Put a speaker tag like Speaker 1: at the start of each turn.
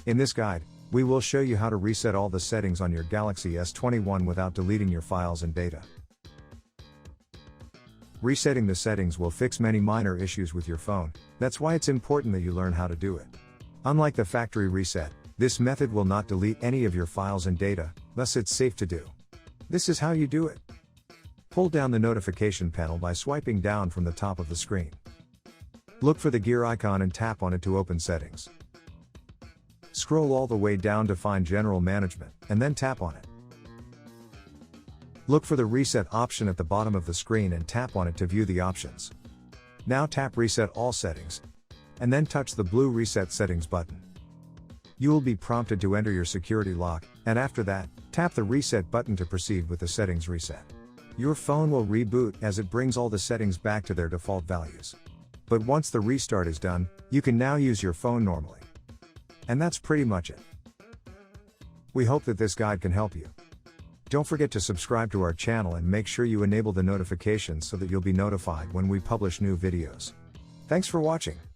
Speaker 1: In this guide, we will show you how to reset all the settings on your Galaxy S21 without deleting your files and data. Resetting the settings will fix many minor issues with your phone, that's why it's important that you learn how to do it. Unlike the factory reset, this method will not delete any of your files and data, thus it's safe to do. This is how you do it. Pull down the notification panel by swiping down from the top of the screen. Look for the gear icon and tap on it to open settings. Scroll all the way down to find General Management, and then tap on it. Look for the reset option at the bottom of the screen and tap on it to view the options. Now tap Reset All Settings, and then touch the blue Reset Settings button. You will be prompted to enter your security lock, and after that, tap the Reset button to proceed with the settings reset. Your phone will reboot as it brings all the settings back to their default values. But once the restart is done, you can now use your phone normally. And that's pretty much it. We hope that this guide can help you. Don't forget to subscribe to our channel and make sure you enable the notifications so that you'll be notified when we publish new videos. Thanks for watching.